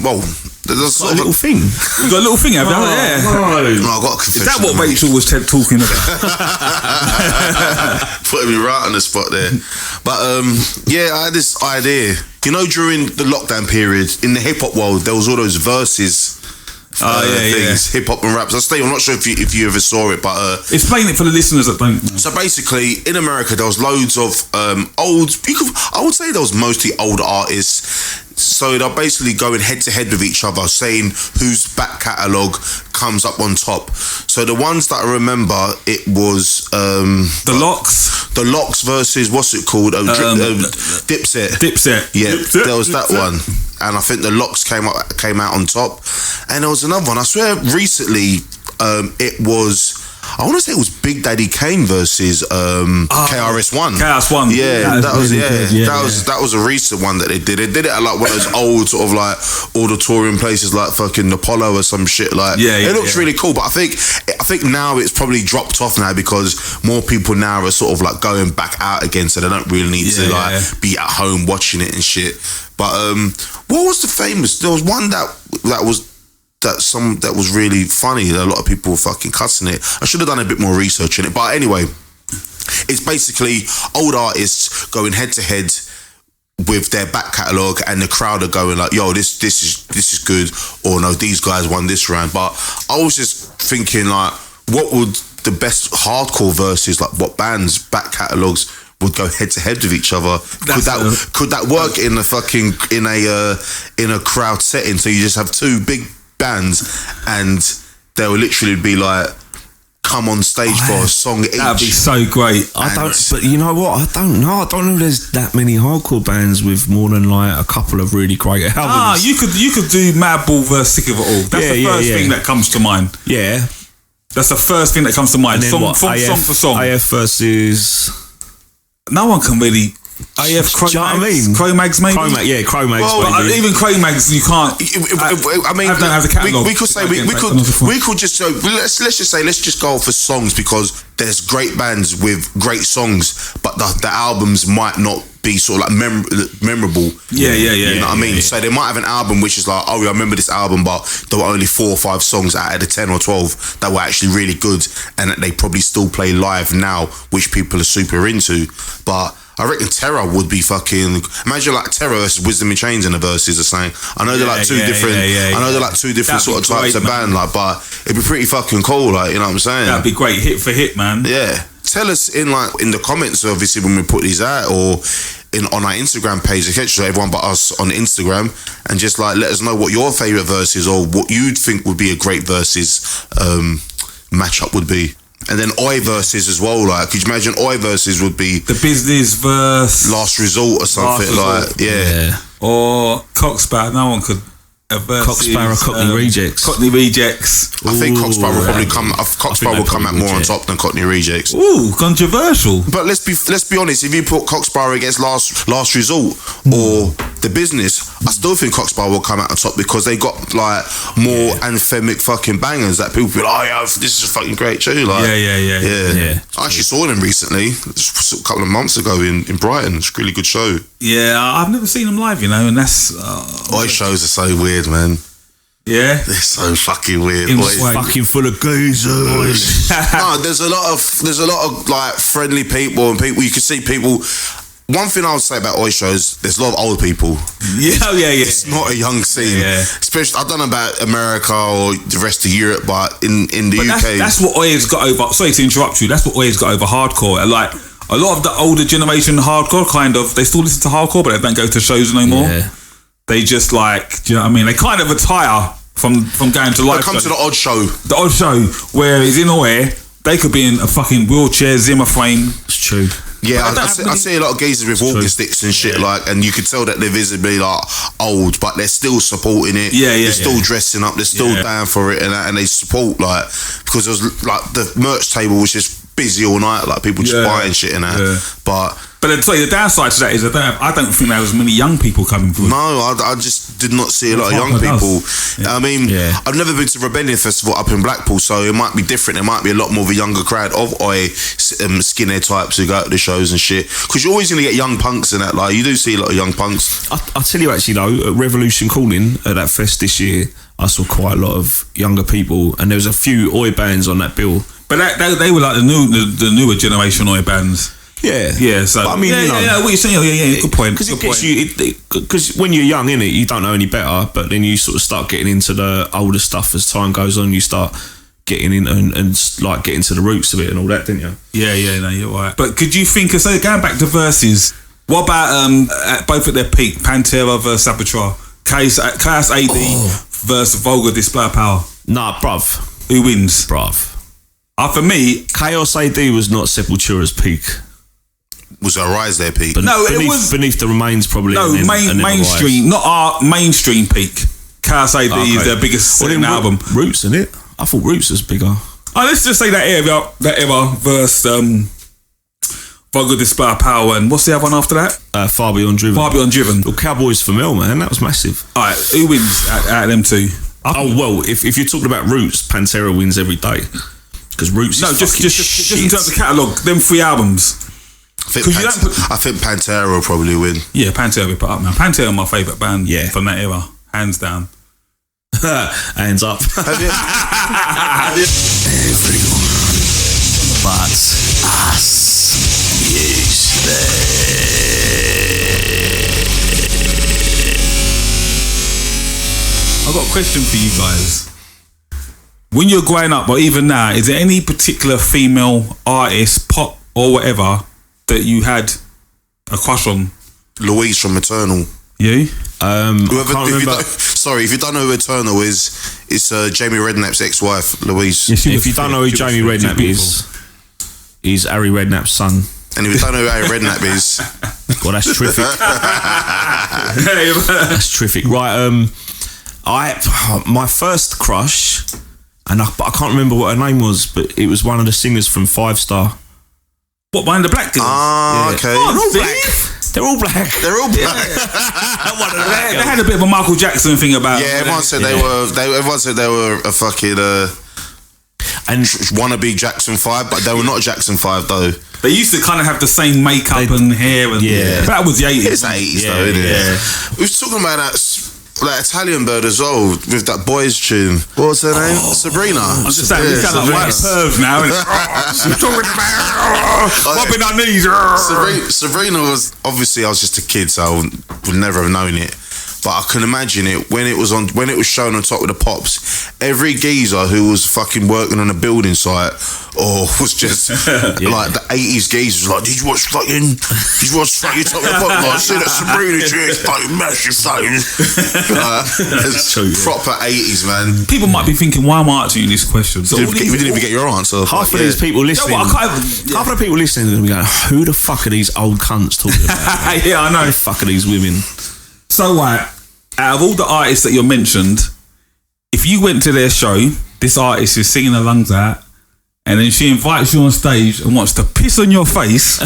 Well, there's a little thing. You got a little thing, have you? Yeah. No, I got a confession. Is that what Rachel was talking about? Putting me right on the spot there. But yeah, I had this idea. You know, during the lockdown period in the hip hop world, there was all those verses. Things, hip hop and raps. I'm not sure if you ever saw it, but explain it for the listeners that don't know. So basically, in America, there was loads of I would say there was mostly old artists. So they're basically going head to head with each other, saying whose back catalogue comes up on top. So the ones that I remember, it was the Locks. The Locks versus what's it called? Dipset. Yeah, Dipset. There was that one. And I think the Locks came out on top. And there was another one. I swear recently it was, I want to say it was Big Daddy Kane versus KRS-One. KRS-One. Yeah, that was a recent one that they did. They did it at like one of those old sort of like auditorium places like fucking Apollo or some shit. Like, it looks really cool. But I think now it's probably dropped off now because more people now are sort of like going back out again, so they don't really need to be at home watching it and shit. But what was the famous? There was one that was that was really funny. A lot of people were fucking cussing it. I should have done a bit more research in it. But anyway, it's basically old artists going head to head with their back catalogue, and the crowd are going like, yo, this is good, or no, these guys won this round. But I was just thinking, like, what would the best hardcore verses, like what bands back catalogues would go head to head with each other? Could that work in a fucking in a crowd setting? So you just have two big bands and they will literally be like, come on stage for a song each. That'd be so great. But you know what? I don't know if there's that many hardcore bands with more than like a couple of really great albums. You could do Madball versus Sick of It All. That's the first thing that comes to mind. Yeah. That's the first thing that comes to mind. Song for song. AF versus... No one can really... AF Cro-Mags? Do you know what I mean? Cro-Mags maybe? Cro-Mags. Well, but even Cro-Mags, you can't... I mean, don't have the catalogue. We could say we could just let's just go for songs, because there's great bands with great songs, but the albums might not be sort of like memorable. Yeah. You know what I mean? So they might have an album which is like, oh, I remember this album, but there were only 4 or 5 songs out of the 10 or 12 that were actually really good, and that they probably still play live now, which people are super into. But I reckon Terror would be fucking... Imagine like Terror versus Wisdom in Chains in the verses or something. I know they're like two different... I know they're like two different sort of types of band, like, but it'd be pretty fucking cool, like, you know what I'm saying? That'd be great, hit for hit, man. Yeah. Tell us in the comments, obviously, when we put these out, or on our Instagram page, etc. So everyone but us on Instagram, and just like let us know what your favourite verses or what you'd think would be a great verses matchup would be. And then Oi verses as well, like, could you imagine Oi verses would be The Business verse Last Resort or something, like, yeah. Or Cocksparrow, no one could. Cocksparrow, Cockney Rejects. Cockney Rejects. I think Cocksparrow will probably come. Cocksparrow will come out more on top than Cockney Rejects. Ooh, controversial. But let's be honest. If you put Cocksparrow against Last Resort or The Business, I still think Cocksparrow will come out on top, because they got like more anthemic fucking bangers that people be like, oh yeah, this is a fucking great tune. Like, yeah. I actually saw them recently, a couple of months ago in Brighton. It's a really good show. Yeah, I've never seen them live, you know, and that's... Oi shows are so weird, man. Yeah? They're so fucking weird. Fucking full of geezers. No, there's a lot of like friendly people, and people, you can see people... One thing I would say about Oi shows, there's a lot of old people. Yeah. It's not a young scene. Yeah. Especially, I don't know about America or the rest of Europe, but in the UK... That's what Oi has got over... Sorry to interrupt you. That's what Oi has got over hardcore. Like... A lot of the older generation hardcore, kind of, they still listen to hardcore, but they don't go to shows no more. Yeah. They just like, do you know what I mean? They kind of retire from going to live. They come to the odd show. The odd show where he's in Oi, they could be in a fucking wheelchair, Zimmer frame. It's true. Yeah, I see a lot of geezers with walking sticks and shit, like, and you can tell that they're visibly like old, but they're still supporting it. They're still dressing up. They're still down for it, and they support, like, because there's like the merch table was just busy all night, like people just buying shit and that. But the downside to that is I don't think there was many young people coming through. No, I just did not see a lot of young people. I mean, I've never been to Rebellion Festival up in Blackpool, so it might be different. There might be a lot more of a younger crowd of Oi skinhead types who go to the shows and shit, because you're always going to get young punks and that. Like, you do see a lot of young punks. I'll tell you actually though, at Revolution Calling at that fest this year, I saw quite a lot of younger people, and there was a few Oi bands on that bill. But they were like the newer generation Oi bands. Yeah. So but I mean, what you're saying, yeah, good point. Because it gets you, because when you're young, innit, you don't know any better. But then you sort of start getting into the older stuff as time goes on. You start getting in and like getting to the roots of it and all that, didn't you? Yeah, no, you're right. But could you think of, so going back to verses? What about both at their peak, Pantera versus Saboteur, Chaos AD versus Vulgar Display of Power? Nah, bruv. Who wins? Bruv. For me, Chaos AD was not Sepultura's peak. Was Arise their peak? It was Beneath the Remains, probably. No, mainstream, not our mainstream peak. Chaos AD is their biggest selling album. Roots, isn't it? I thought Roots was bigger. Let's just say that era versus Vulgar Display of Power, and what's the other one after that? Far Beyond Driven. Well, Cowboys for Mel, man, that was massive. Alright, who wins out of them two? Well, if you're talking about Roots, Pantera wins every day. Because Roots is just in terms of catalogue, them 3 albums. I think Pantera will probably win. Yeah, Pantera will put up, man. Pantera are my favourite band from that era, hands down. Hands up. Have you? Everyone but us is I've got a question for you guys. When you're growing up, or even now, is there any particular female artist, pop or whatever, that you had a crush on? Louise from Eternal. You? Whoever, can't remember. If you don't know who Eternal is, it's Jamie Redknapp's ex-wife, Louise. Yeah, If you don't know who Jamie Redknapp is, he's Harry Redknapp's son. And if you don't know who Harry Redknapp is, God, that's terrific. That's terrific. Right, my first crush, and I can't remember what her name was, but it was one of the singers from Five Star. What, behind the black girls? Ah, okay. Oh, they're all black. They're all black. They're all black. They had a bit of a Michael Jackson thing about. Yeah, everyone said they were. Everyone said they were a fucking And wannabe Jackson 5, but they were not Jackson 5 though. They used to kind of have the same makeup and hair, and but that was the 80s. It's the 80s though, isn't it? We was talking about that Italian bird as well with that boys tune. What was her name? Sabrina. I'm just saying, we sound like white pervs now. Rubbing our knees. Sabrina was, obviously I was just a kid, so I would never have known it. But I can imagine it when it was shown on Top of the Pops. Every geezer who was fucking working on a building site or was just like the 80s geezers, like, did you watch fucking Top of the Pops? Like, see that Sabrina chick, fucking massive face. Proper 80s, man. People might be thinking, why am I asking you this question? So We didn't even get your answer. half of these people listening, half of the people listening are going to be going, who the fuck are these old cunts talking about? Yeah, I know. Who the fuck are these women? So, right, out of all the artists that you mentioned, if you went to their show, this artist is singing her lungs out, and then she invites you on stage and wants to piss on your face,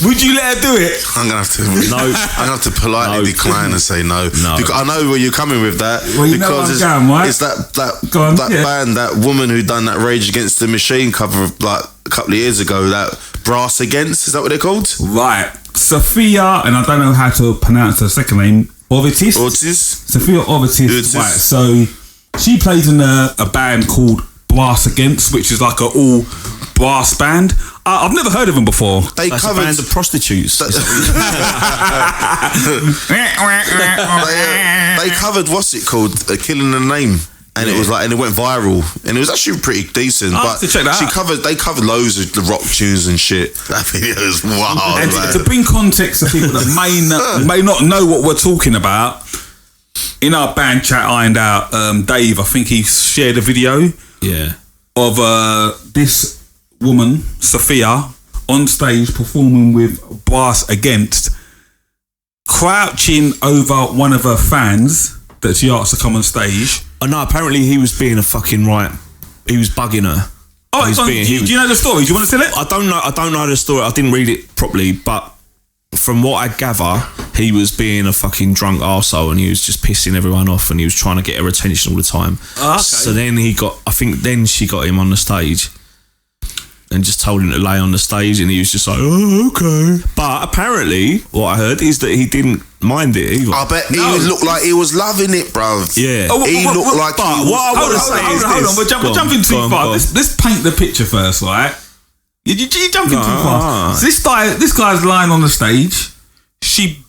would you let her do it? I'm gonna have to politely decline and say no. Because I know where you're coming with that. Well, you know where I'm going, right? It's that band, that woman who done that Rage Against the Machine cover like a couple of years ago. That Brass Against, is that what they're called? Right, Sophia, and I don't know how to pronounce her second name. Ortiz. Sophia Ortiz. Right, so she plays in a band called Brass Against, which is like a all brass band. I've never heard of them before. That's covered a band of prostitutes. They covered what's it called? Killing the Name. And it was like, and it went viral, and it was actually pretty decent. I'll but have to check that out. They covered loads of the rock tunes and shit. That video was wild. And man. to bring context to people that may not know what we're talking about, in our band chat Ironed Out, Dave, I think he shared a video of this woman, Sophia, on stage performing with Brass Against, crouching over one of her fans that she asked to come on stage. Oh no, apparently he was being a fucking he was bugging her. Oh, do you know the story? Do you want to tell it? I don't know the story. I didn't read it properly, but from what I gather, he was being a fucking drunk arsehole and he was just pissing everyone off and he was trying to get her attention all the time. Oh, okay. So then then she got him on the stage and just told him to lay on the stage and he was just like, oh, okay. But apparently, what I heard is that he didn't mind it either. I bet he looked like he was loving it, bruv. Yeah. He looked like he was... What I want to say is hold on. We're jumping too far. Let's paint the picture first, right? You're jumping too far. So this guy's lying on the stage. She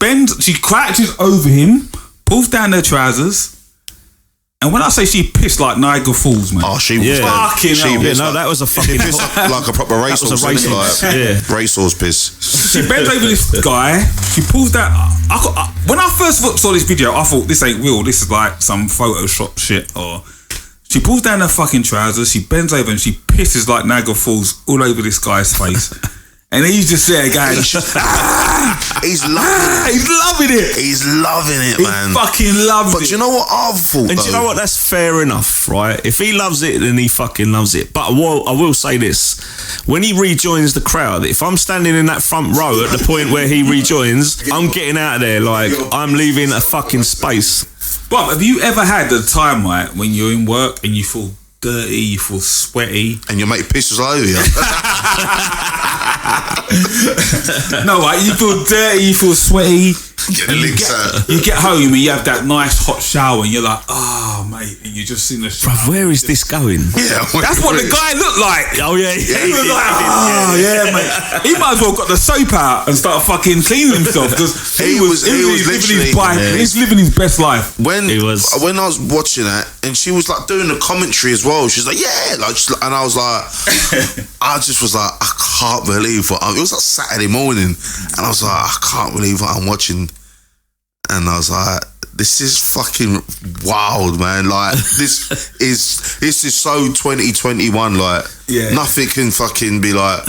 crouches over him, pulls down her trousers, and when I say she pissed like Niagara Falls, man. Oh, she was fucking hell. That was a fucking piss like a proper racehorse. Racehorse piss. She bends over this guy. She pulls down. When I first saw this video, I thought this ain't real. This is like some Photoshop shit. Or she pulls down her fucking trousers. She bends over and she pisses like Niagara Falls all over this guy's face. And he's just there going, He's loving it. He's loving it, man. He fucking loves it. But you know what I've thought, and do you know what? That's fair enough, right? If he loves it, then he fucking loves it. But I will say this. When he rejoins the crowd, if I'm standing in that front row at the point where he rejoins, I'm getting out of there. Like, I'm leaving a fucking space. But have you ever had a time, right, when you're in work and you feel dirty, you feel sweaty, and your mate pisses all over you? No, right, you feel dirty, you feel sweaty. Get the links out. You get home and you have that nice hot shower and you're like, oh mate, and you just in the shower. Bruv, where is this going? Yeah, That's what the guy looked like. Oh yeah, He was like, oh yeah, mate. He might as well got the soap out and start fucking cleaning himself because he was living his best life. When He was. when I was watching that, and she was like doing the commentary as well. She's like, yeah, like, and I was like, I just was like, I can't believe what it was like Saturday morning, and I was like, I can't believe what I'm watching, and I was like, this is fucking wild, man. Like this is so 2021. Like nothing can fucking be like,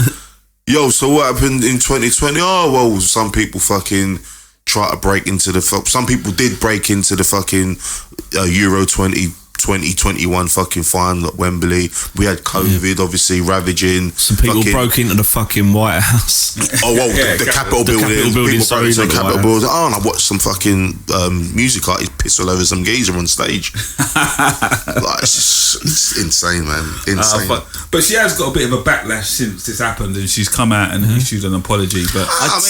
yo. So what happened in 2020? Oh well, some people fucking try to break into the. Some people did break into the fucking Euro 2021 fucking final at Wembley. We had COVID obviously ravaging. Some people broke into the fucking White House. Oh well, the Capitol building. Capitol building, People broke into the not the Capitol White building. Oh, and I watched some fucking music artist piss all over some geezer on stage. Like it's insane, man. Insane. But she has got a bit of a backlash since this happened, and she's come out and issued an apology. But I don't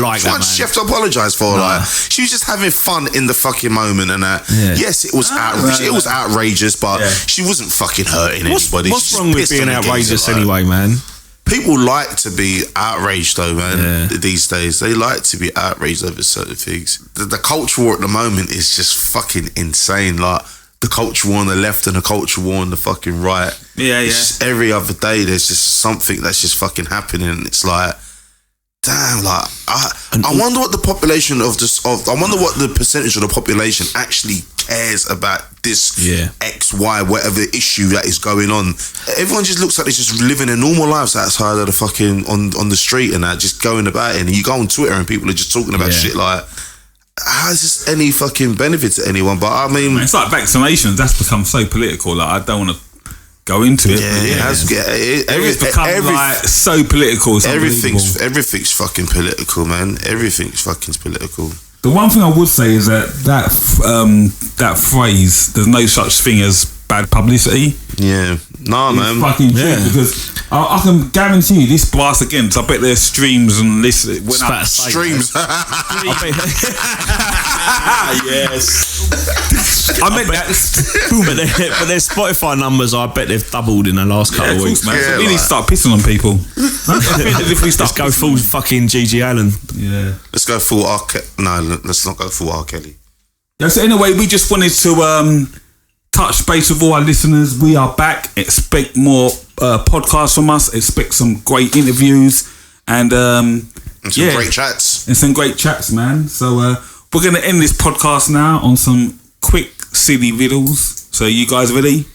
like that, man. She have to apologise for like she was just having fun in the fucking moment, and that. Yeah. Yes, it was outrageous. It was outrageous, but she wasn't fucking hurting anybody. What's wrong with being outrageous anyway, man? People like to be outraged though, man. These days, they like to be outraged over certain things. The culture war at the moment is just fucking insane. Like the culture war on the left and the culture war on the fucking right. It's just every other day there's just something that's just fucking happening, and it's like, damn, like I wonder what the population of this I wonder what the percentage of the population actually cares about this X, Y, whatever issue that is going on. Everyone just looks like they're just living their normal lives outside of the fucking on the street and that, just going about it. And you go on Twitter and people are just talking about shit like, how is this any fucking benefit to anyone? But I mean, it's like vaccinations. That's become so political. Like I don't want to go into it. It's become like so political. Everything's fucking political, man. Everything's fucking political. The one thing I would say is that phrase, there's no such thing as bad publicity. Yeah. Nah, man. Fucking true, because I can guarantee you this blast again, because I bet there's streams and this went up. Streams. Yes. I meant that. But their Spotify numbers, I bet they've doubled in the last couple of weeks, man. So we need to start pissing on people. Let's go full fucking Gigi Allen. Yeah. Let's go full R. No, let's not go full R. Kelly. Yeah, so anyway, we just wanted to touch base with all our listeners. We are back. Expect more podcasts from us. Expect some great interviews and some great chats. And some great chats, man. So we're going to end this podcast now on some quick silly riddles. So you guys ready?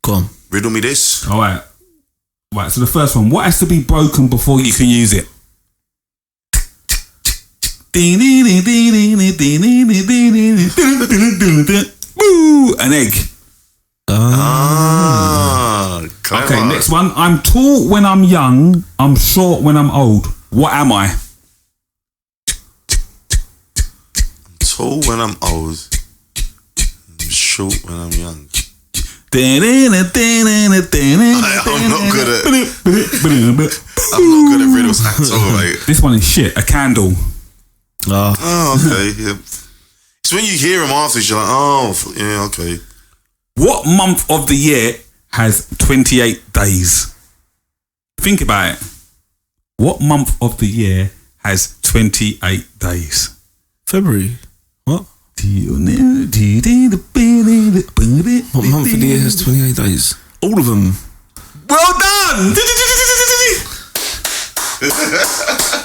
Go on. Riddle me this. All right. Right, so the first one. What has to be broken before you can use it? An egg. Okay, next one. I'm tall when I'm young. I'm short when I'm old. What am I? Tall when I'm old. I'm short when I'm young. I'm not good at riddles at all, mate. This one is shit. A candle. Oh, okay. Yeah. So when you hear them after, you're like, oh, yeah, okay. What month of the year has 28 days? Think about it. What month of the year has 28 days? February. What? What month of the year has 28 days? All of them. Well done!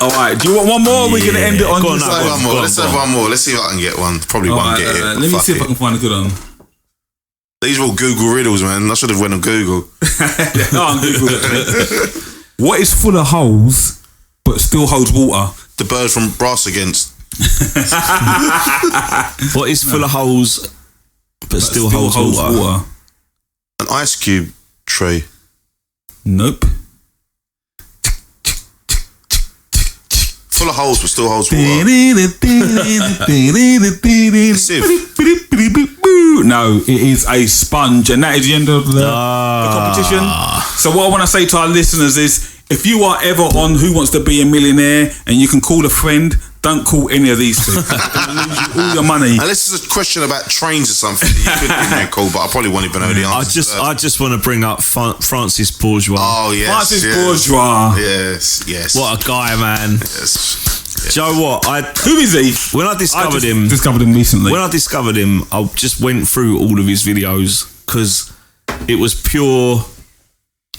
Alright, do you want one more? We're going to end it on Let's have one more. Let's have one more. Let's see if I can get one. Probably won't get it. Let me see if I can find a good one. These are all Google riddles, man. I should have went on Google. On Google. What is full of holes but still holds water? The bird from Brass Against. What is full of holes but still holds water? An ice cube tray. Nope. Full of holes but still holds water. No, it is a sponge, and that is the end of the competition. So what I want to say to our listeners is, if you are ever on Who Wants to Be a Millionaire and you can call a friend, don't call any of these two. All your money. Unless it's a question about trains or something, you could give me a call, but I probably won't even know the answer. I just want to bring up Francis Bourgeois. Oh, yes. Francis Bourgeois. Yes. What a guy, man. Yes. Do you know what? Who is he? When I discovered him recently. When I discovered him, I just went through all of his videos because it was pure,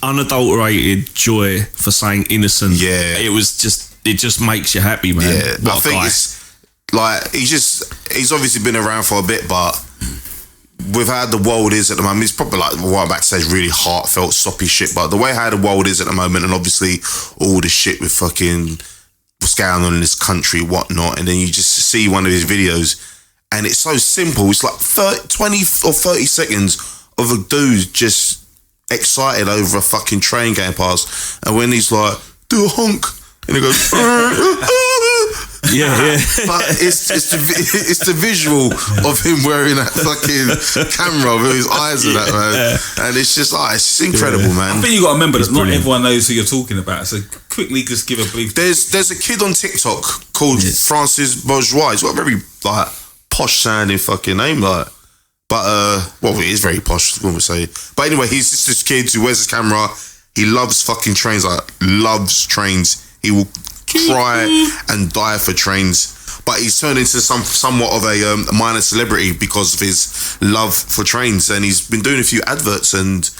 unadulterated joy for saying innocent. Yeah. It just makes you happy, man. Yeah, What I a think guy. it's like he's obviously been around for a bit, but with how the world is at the moment, it's probably like what I'm about to say is really heartfelt, soppy shit. But the way how the world is at the moment, and obviously all the shit with fucking what's going on in this country, whatnot, and then you just see one of his videos, and it's so simple. It's like 20 or 30 seconds of a dude just excited over a fucking train going past, and when he's like, do a honk. And he goes, yeah. But it's the visual of him wearing that fucking camera with his eyes and that, man. And it's just it's incredible, man. I think you got to remember that not brilliant. everyone knows who you're talking about. So quickly, just give a brief. There's a kid on TikTok called Francis Bourgeois. He's got a very like posh sounding fucking name, like. But well, it is very posh, one would say. But anyway, he's just this kid who wears his camera. He loves fucking trains, loves trains. He will cry and die for trains, but he's turned into somewhat of a minor celebrity because of his love for trains, and he's been doing a few adverts and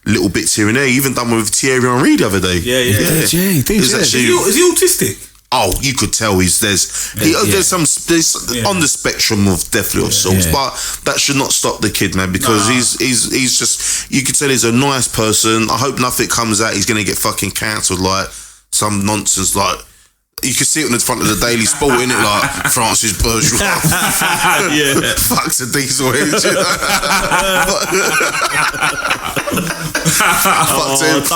little bits here and there. He even done one with Thierry Henry the other day. Yeah. He did. Is Is he autistic? Oh, you could tell there's on the spectrum of definitely of sorts, but that should not stop the kid, man, because he's just, you could tell he's a nice person. I hope nothing comes out he's gonna get fucking cancelled like some nonsense, like you can see it on the front of the Daily Sport, innit? Like Francis Bourgeois. Fucks a diesel engine.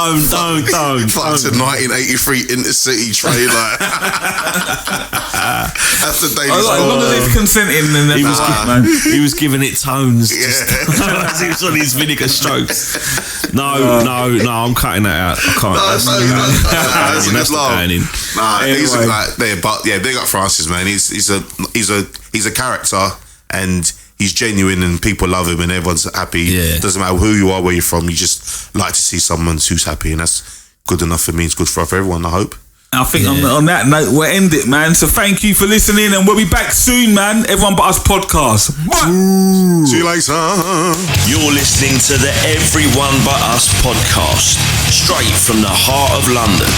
Don't. Fucked a 1983 Intercity train, like. That's the Daily As long as Sport. he's consenting, then He was giving it tones. Yeah. As he was on his vinegar strokes. No, I'm cutting that out. I can't. That's a good laugh. He's big up Francis, man. He's a character, and he's genuine, and people love him, and everyone's happy. Yeah. Doesn't matter who you are, where you're from. You just like to see someone who's happy, and that's good enough for me. It's good for everyone, I hope. I think on that note, we'll end it, man. So thank you for listening, and we'll be back soon, man. Everyone But Us podcast. See you later. You're listening to the Everyone But Us podcast, straight from the heart of London.